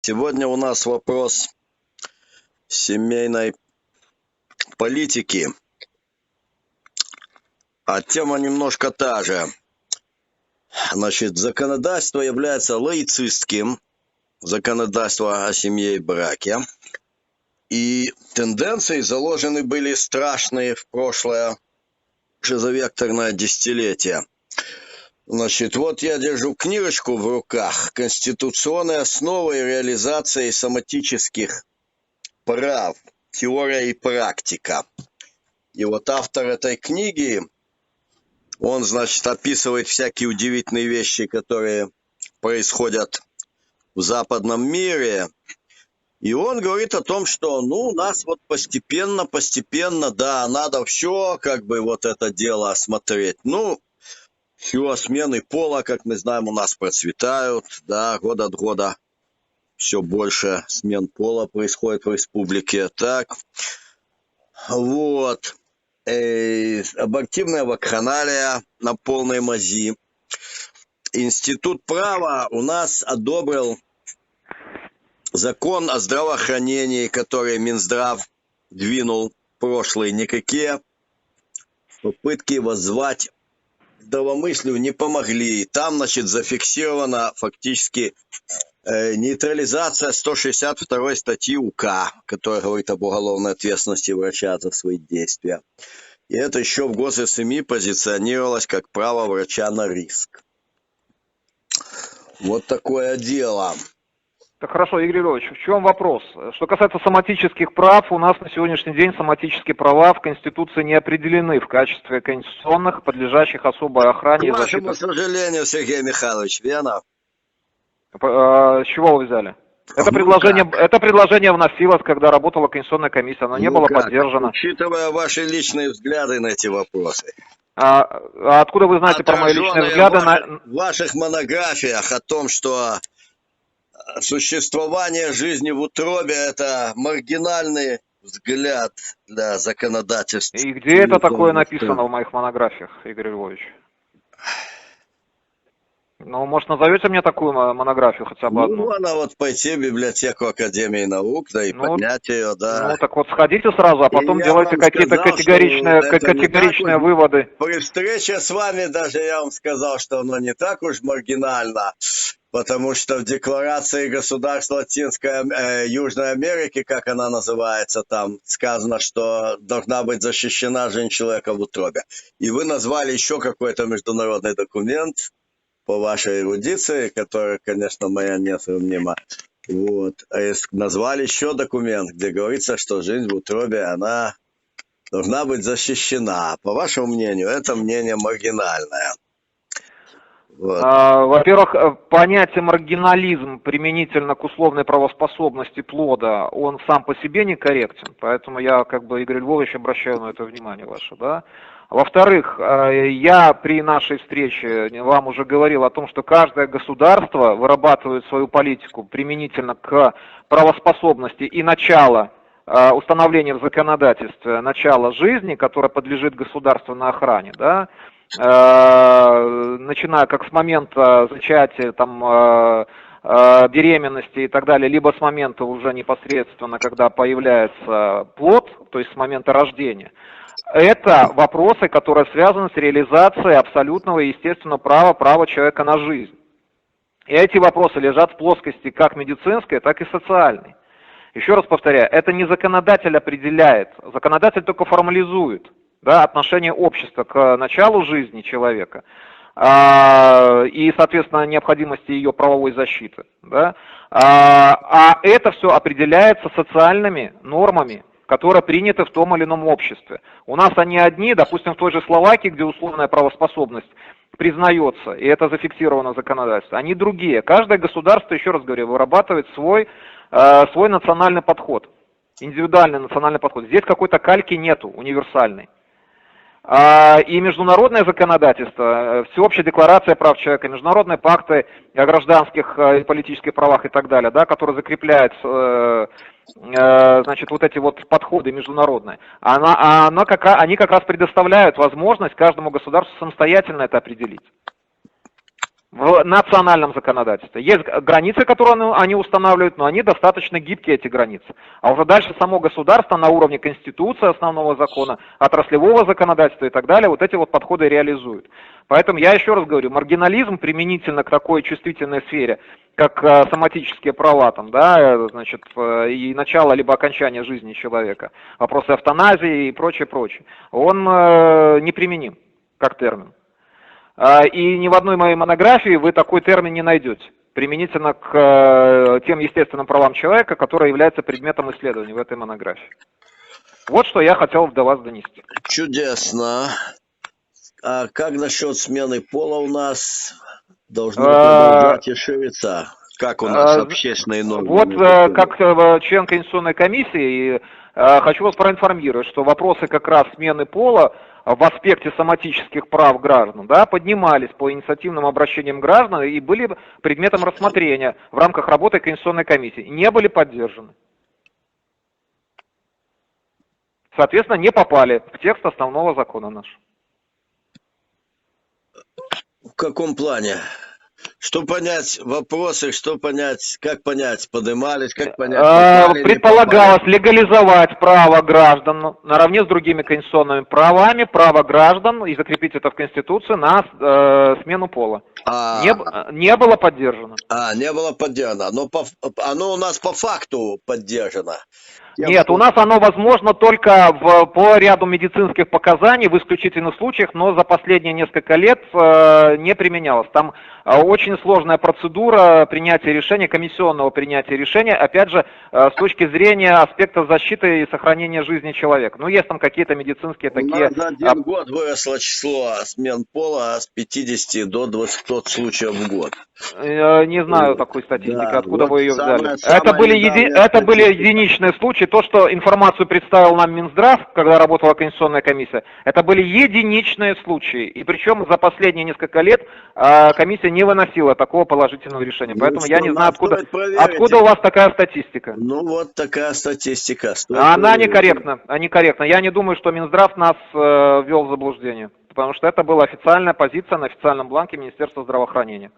Сегодня у нас вопрос семейной политики, а тема немножко та же. Значит, законодательство является лаицистским, законодательство о семье и браке, и тенденции заложены были страшные в прошлое шизовекторное десятилетие. Значит, вот я держу книжечку в руках «Конституционные основы и реализации соматических прав. Теория и практика». И вот автор этой книги, он, значит, описывает всякие удивительные вещи, которые происходят в западном мире. И он говорит о том, что, у нас вот постепенно, да, надо все, вот это дело осмотреть. Все смены пола, как мы знаем, у нас процветают, да, год от года все больше смен пола происходит в республике. Так, вот. Объективная вакханалия на полной мази. Институт права у нас одобрил закон о здравоохранении, который Минздрав двинул прошлый. Никакие попытки воззвать к здравомыслию не помогли. Там, значит, зафиксирована фактически нейтрализация 162 статьи УК, которая говорит об уголовной ответственности врача за свои действия. И это еще в ГосСМИ позиционировалось как право врача на риск. Вот такое дело. Так хорошо, Игорь Львович, в чем вопрос? Что касается соматических прав, у нас на сегодняшний день соматические права в Конституции не определены в качестве конституционных, подлежащих особой охране и защите. К вашему сожалению, Сергей Михайлович, верно? С чего вы взяли? Это предложение вносилось, когда работала Конституционная комиссия, оно не было поддержано. Учитывая ваши личные взгляды на эти вопросы. А откуда вы знаете про мои личные взгляды? В ваших монографиях о том, что существование жизни в утробе – это маргинальный взгляд для законодательства. И где это такое написано в моих монографиях, Игорь Львович? Может, назовете мне такую монографию хотя бы одну? Она вот пойти в библиотеку Академии наук, да, и поднять ее, да. Так вот сходите сразу, а потом делайте какие-то категоричные выводы. При встрече с вами даже я вам сказал, что оно не так уж маргинально, потому что в Декларации государств Южной Америки, как она называется, там сказано, что должна быть защищена жизнь человека в утробе. И вы назвали еще какой-то международный документ, по вашей эрудиции, которая, конечно, моя несравнима. Вот. Назвали еще документ, где говорится, что жизнь в утробе, она должна быть защищена. По вашему мнению, это мнение маргинальное. Вот. Во-первых, понятие маргинализм применительно к условной правоспособности плода, он сам по себе некорректен, поэтому я, Игорь Львович, обращаю на это внимание ваше, да. Во-вторых, я при нашей встрече вам уже говорил о том, что каждое государство вырабатывает свою политику применительно к правоспособности и начало установления в законодательстве начала жизни, которое подлежит государственной охране, да, начиная как с момента зачатия, беременности и так далее, либо с момента уже непосредственно, когда появляется плод, то есть с момента рождения. Это вопросы, которые связаны с реализацией абсолютного и естественного права человека на жизнь. И эти вопросы лежат в плоскости как медицинской, так и социальной. Еще раз повторяю, это не законодатель определяет, законодатель только формализует, да, отношение общества к началу жизни человека и, соответственно, необходимости ее правовой защиты. Да, а это все определяется социальными нормами, которые приняты в том или ином обществе. У нас они одни, допустим, в той же Словакии, где условная правоспособность признается, и это зафиксировано в законодательстве, они другие. Каждое государство, еще раз говорю, вырабатывает свой национальный подход, индивидуальный национальный подход. Здесь какой-то кальки нету, универсальной. И международное законодательство, Всеобщая декларация прав человека, международные пакты о гражданских и политических правах и так далее, да, которые закрепляют, значит, вот эти вот подходы международные, они как раз предоставляют возможность каждому государству самостоятельно это определить. в национальном законодательстве. Есть границы, которые они устанавливают, но они достаточно гибкие, эти границы. А уже дальше само государство на уровне Конституции, основного закона, отраслевого законодательства и так далее, вот эти вот подходы реализуют. Поэтому я еще раз говорю, маргинализм применительно к такой чувствительной сфере, как соматические права, там, да, значит, и начало либо окончание жизни человека, вопросы эвтаназии и прочее, прочее, он неприменим как термин. И ни в одной моей монографии вы такой термин не найдете, применительно к тем естественным правам человека, которые являются предметом исследования в этой монографии. Вот что я хотел до вас донести. Чудесно. А как насчет смены пола у нас? Должно продолжать и шириться. Как у нас общественные нормы? Вот как член Конституционной комиссии хочу вас проинформировать, что вопросы как раз смены пола в аспекте соматических прав граждан, да, поднимались по инициативным обращениям граждан и были предметом рассмотрения в рамках работы Конституционной комиссии, не были поддержаны. Соответственно, не попали в текст основного закона нашего. В каком плане? Что понять вопросы, что понять, как понять, поднимались, как понять, попали, предполагалось легализовать право граждан наравне с другими конституционными правами, право граждан и закрепить это в Конституции на смену пола. Не было поддержано. Не было поддержано. Но оно у нас по факту поддержано. Нет, у нас оно возможно только по ряду медицинских показаний, в исключительных случаях, но за последние несколько лет не применялось. Там очень сложная процедура принятия решения, комиссионного принятия решения, опять же, с точки зрения аспекта защиты и сохранения жизни человека. Ну, есть там какие-то медицинские такие... За один год выросло число смен пола с 50 до 200 случаев в год. Не знаю такой статистики, да, откуда вот вы ее взяли. самое Это были единичные случаи. То, что информацию представил нам Минздрав, когда работала Конституционная комиссия, это были единичные случаи. И причем за последние несколько лет комиссия не выносила такого положительного решения. Поэтому я не знаю, откуда у вас такая статистика. Ну вот такая статистика. Она некорректна. Я не думаю, что Минздрав нас ввел в заблуждение. Потому что это была официальная позиция на официальном бланке Министерства здравоохранения.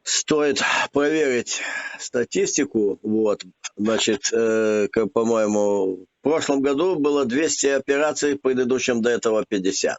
Стоит проверить статистику. Вот, значит, по-моему, в прошлом году было 200 операций, в предыдущем до этого 50.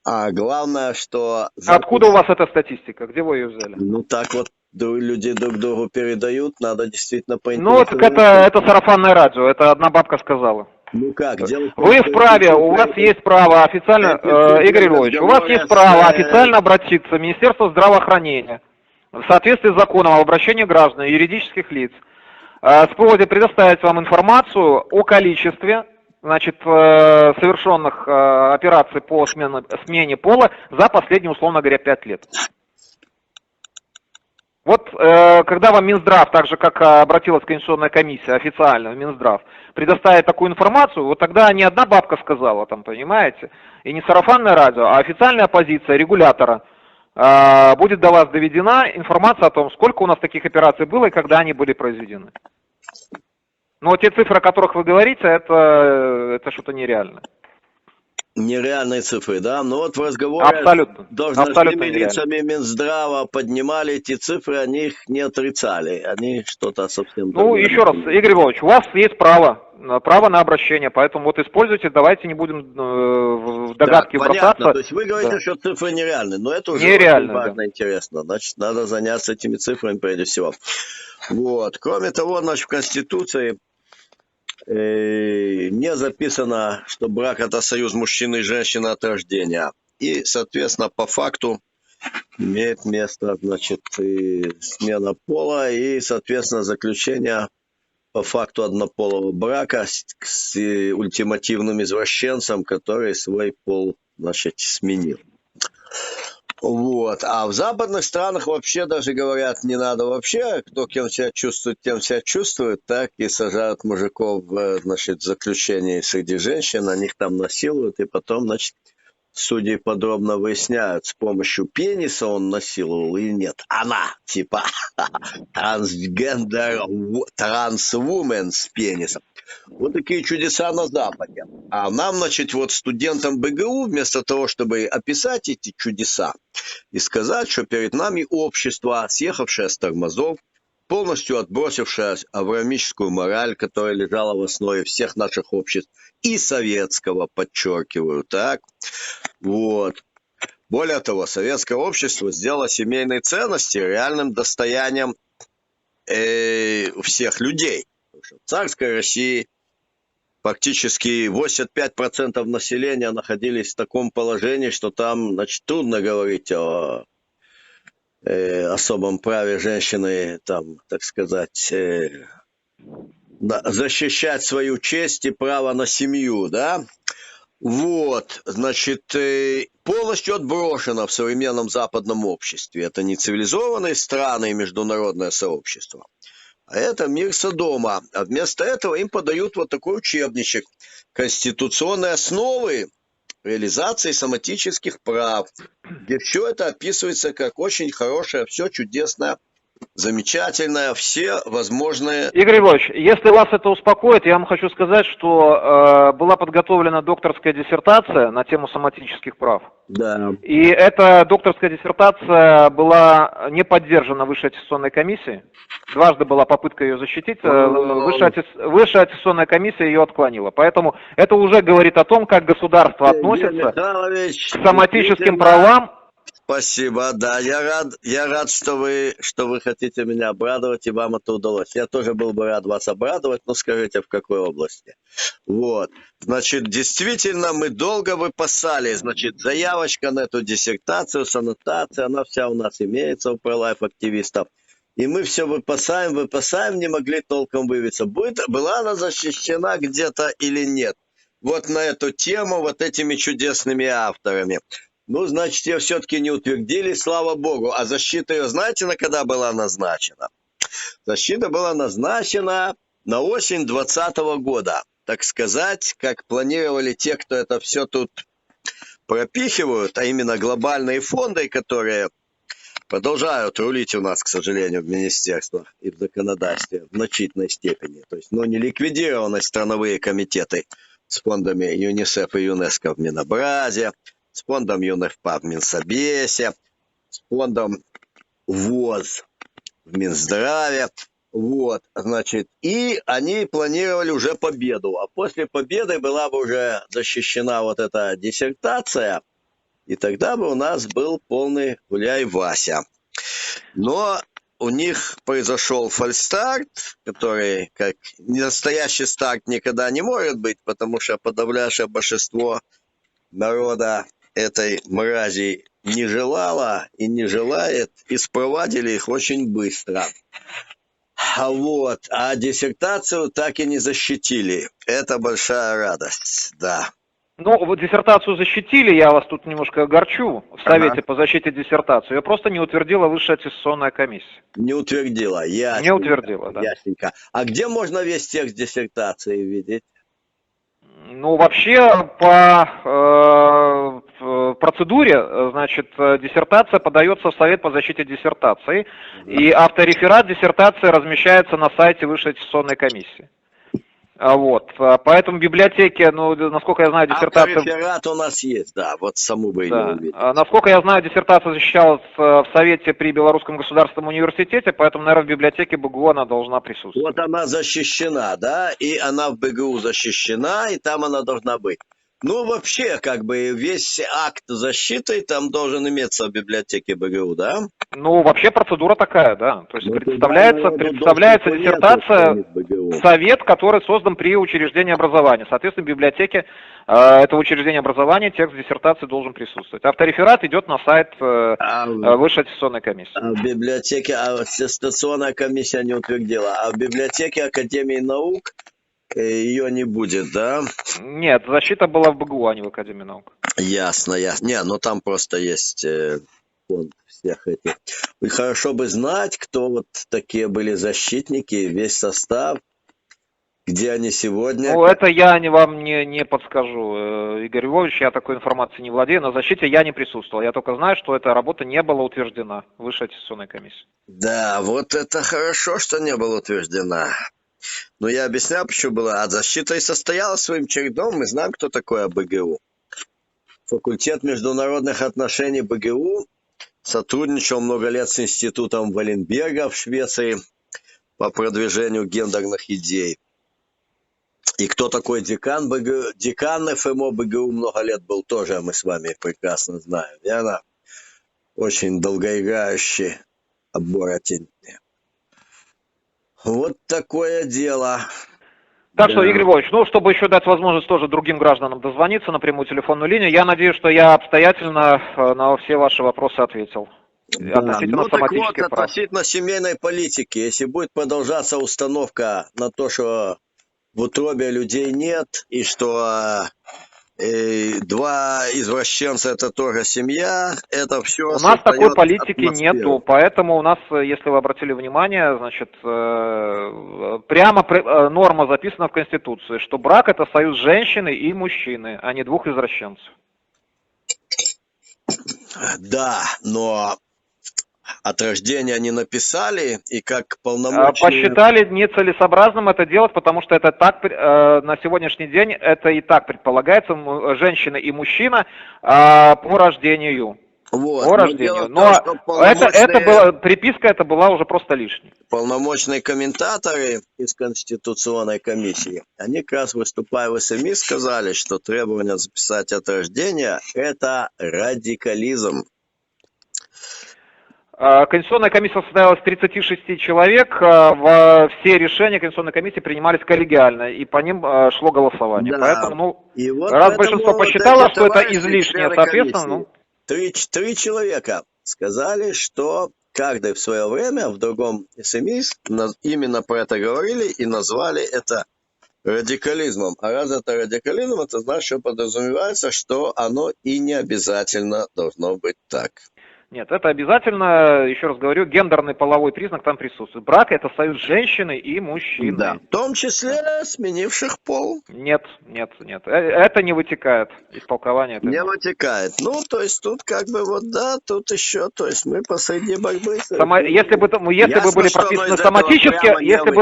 А главное, что... Откуда у вас эта статистика? Где вы ее взяли? Ну так вот, люди друг другу передают, надо действительно поинтересоваться. Ну, это сарафанное радио, это одна бабка сказала. Ну как, вы вправе, у вас есть право официально, Игорь Львович, у вас есть право официально обратиться в Министерство здравоохранения в соответствии с законом об обращении граждан и юридических лиц с просьбой предоставить вам информацию о количестве, значит, совершенных операций по смене пола за последние, условно говоря, 5 лет. Вот когда вам Минздрав, так же как обратилась Конституционная комиссия официально в Минздрав, предоставит такую информацию, вот тогда не одна бабка сказала, там, понимаете, и не сарафанное радио, а официальная позиция регулятора, будет до вас доведена информация о том, сколько у нас таких операций было и когда они были произведены. Но те цифры, о которых вы говорите, это что-то нереальное. Нереальные цифры, да? Но вот в разговоре с должностными лицами Минздрава поднимали эти цифры, они их не отрицали, они что-то совсем... Ну, еще раз, Игорь Львович, у вас есть право на обращение, поэтому вот используйте, давайте не будем в догадки бросаться. То есть вы говорите, что цифры нереальны, но это уже нереально, очень важно и интересно. Значит, надо заняться этими цифрами прежде всего. Вот. Кроме того, значит, в Конституции не записано, что брак – это союз мужчины и женщины от рождения. И, соответственно, по факту имеет место, значит, и смена пола, и, соответственно, заключение по факту однополого брака с ультимативным извращенцем, который свой пол, значит, сменил. Вот. А в западных странах вообще даже говорят, не надо вообще, кто кем себя чувствует, тем себя чувствует, так и сажают мужиков, значит, в заключении среди женщин, они их там насилуют, и потом, значит, судьи подробно выясняют, с помощью пениса он насиловал или нет. Она, типа, трансгендер, трансвумен с пенисом. Вот такие чудеса на Западе. А нам, значит, вот студентам БГУ, вместо того, чтобы описать эти чудеса и сказать, что перед нами общество, съехавшее с тормозов, полностью отбросившее авраамическую мораль, которая лежала в основе всех наших обществ, и советского, подчеркиваю, так, вот. Более того, советское общество сделало семейные ценности реальным достоянием всех людей. В царской России фактически 85% населения находились в таком положении, что там, значит, трудно говорить о особом праве женщины, там, так сказать, защищать свою честь и право на семью, да. Вот, значит, полностью отброшено в современном западном обществе. Это не цивилизованные страны и международное сообщество, а это мир Содома. А вместо этого им подают вот такой учебничек «Конституционные основы реализации соматических прав», где все это описывается как очень хорошее, все чудесное, замечательное, все возможные... Игорь Львович, если вас это успокоит, я вам хочу сказать, что была подготовлена докторская диссертация на тему соматических прав. Да. И эта докторская диссертация была не поддержана Высшей аттестационной комиссией. Дважды была попытка ее защитить. Высшая аттестационная комиссия ее отклонила. Поэтому это уже говорит о том, как государство относится к соматическим правам. Спасибо, да, я рад, что вы хотите меня обрадовать, и вам это удалось. Я тоже был бы рад вас обрадовать, но скажите, в какой области. Вот, значит, действительно, мы долго выпасали, значит, заявочка на эту диссертацию с аннотацией, она вся у нас имеется у пролайф-активистов. И мы все выпасаем, не могли толком вывиться, была она защищена где-то или нет. Вот на эту тему, вот этими чудесными авторами. Ну, значит, ее все-таки не утвердили, слава богу. А защита ее, знаете, на когда была назначена? Защита была назначена на осень 2020 года. Так сказать, как планировали те, кто это все тут пропихивают, а именно глобальные фонды, которые продолжают рулить у нас, к сожалению, в министерствах и в законодательстве в значительной степени. То есть, не ликвидированы страновые комитеты с фондами ЮНИСЕФ и ЮНЕСКО в Минобразе, с фондом ЮНЕФПА в Минсобесе, с фондом ВОЗ в Минздраве. Вот, значит, и они планировали уже победу. А после победы была бы уже защищена вот эта диссертация, и тогда бы у нас был полный гуляй Вася. Но у них произошел фальстарт, который, как настоящий старт, никогда не может быть, потому что подавляющее большинство народа этой мрази не желала и не желает, и спровадили их очень быстро. А диссертацию так и не защитили. Это большая радость, да. Ну, вот диссертацию защитили, я вас тут немножко огорчу, в Совете по защите диссертации. Ее просто не утвердила Высшая аттестационная комиссия. Не утвердила, ясненько. Не утвердила, да. Ясненько. А где можно весь текст диссертации видеть? Ну, вообще, по процедуре, значит, диссертация подается в Совет по защите диссертации, и автореферат диссертации размещается на сайте Высшей аттестационной комиссии. Вот, поэтому библиотеки, насколько я знаю, диссертация... Автореферат у нас есть, да, вот саму бы ее увидеть. Насколько я знаю, диссертация защищалась в Совете при Белорусском государственном университете, поэтому, наверное, в библиотеке БГУ она должна присутствовать. Вот она защищена, да, и она в БГУ защищена, и там она должна быть. Ну, вообще, как бы, весь акт защиты там должен иметься в библиотеке БГУ, да? Ну, вообще процедура такая, да. То есть представляется диссертация в совет, который создан при учреждении образования. Соответственно, в библиотеке этого учреждения образования текст диссертации должен присутствовать. Автореферат идет на сайт Высшей аттестационной комиссии. В библиотеке аттестационная комиссия не утвердила, а в библиотеке Академии наук ее не будет, да? Нет, защита была в БГУ, а не в Академии наук. Ясно. Не, ну там просто есть фонд всех этих. И хорошо бы знать, кто вот такие были защитники, весь состав, где они сегодня. Ну, это я вам не подскажу, Игорь Львович, я такой информацией не владею, на защите я не присутствовал. Я только знаю, что эта работа не была утверждена Высшей аттестационной комиссией. Да, вот это хорошо, что не была утверждена. Но я объяснял, почему было. А защита и состоялась своим чередом. Мы знаем, кто такой БГУ. Факультет международных отношений БГУ сотрудничал много лет с институтом Валенберга в Швеции по продвижению гендерных идей. И кто такой декан БГУ? Декан ФМО БГУ много лет был тоже, мы с вами прекрасно знаем. Верно? Очень долгоиграющий оборотень. Вот такое дело. Так что, Игорь Львович, ну, чтобы еще дать возможность тоже другим гражданам дозвониться на прямую телефонную линию, я надеюсь, что я обстоятельно на все ваши вопросы ответил. Да. Относительно Ну, так вот, соматических прав. относительно семейной политики, если будет продолжаться установка на то, что в утробе людей нет, и что два извращенца это тоже семья, это все. У нас такой политики нету, поэтому у нас, если вы обратили внимание, значит, прямо норма записана в Конституции, что брак это союз женщины и мужчины, а не двух извращенцев. Да, но от рождения не написали, и как полномочия... Посчитали нецелесообразным это делать, потому что это так, на сегодняшний день это и так предполагается, женщина и мужчина по рождению. Вот. По рождению. Но это было, приписка это была уже просто лишней. Полномочные комментаторы из Конституционной комиссии, они как раз выступая в СМИ, сказали, что требование записать от рождения – это радикализм. Конституционная комиссия состояла из 36 человек, все решения Конституционной комиссии принимались коллегиально, и по ним шло голосование. Да. Поэтому, ну, И вот раз большинство посчитало, что это излишнее, соответственно, ну... Три человека сказали, что каждый в свое время в другом СМИ именно про это говорили и назвали это радикализмом. А раз это радикализм, это значит, что подразумевается, что оно и не обязательно должно быть так. Нет, это обязательно, еще раз говорю, гендерный половой признак там присутствует. Брак – это союз женщины и мужчины. Да, в том числе сменивших пол. Нет. Это не вытекает из толкования. Не вытекает. Ну, то есть тут как бы вот да, тут еще, то есть мы посреди борьбы. Если бы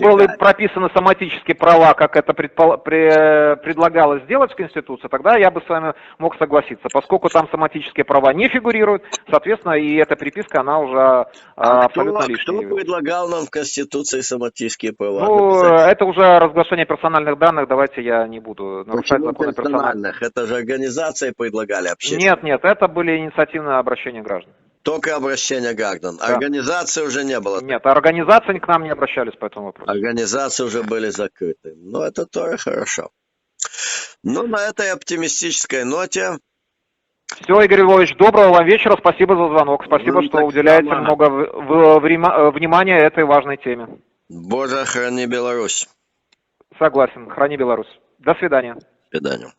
были прописаны соматические права, как это предлагалось сделать в Конституции, тогда я бы с вами мог согласиться. Поскольку там соматические права не фигурируют, соответственно, и эта приписка, она уже абсолютно лишняя. Кто предлагал нам в Конституции соматические права? Ну, это уже разглашение персональных данных, давайте я не буду нарушать законы персональных. Это же организации предлагали общественные. Нет, это были инициативные обращения граждан. Только обращения граждан. Да. Организации уже не было. Нет, организации к нам не обращались по этому вопросу. Организации уже были закрыты. Но это тоже хорошо. Ну, на этой оптимистической ноте... Все, Игорь Львович, доброго вам вечера, спасибо за звонок, спасибо, что уделяете много внимания этой важной теме. Боже, храни Беларусь. Согласен, храни Беларусь. До свидания. До свидания.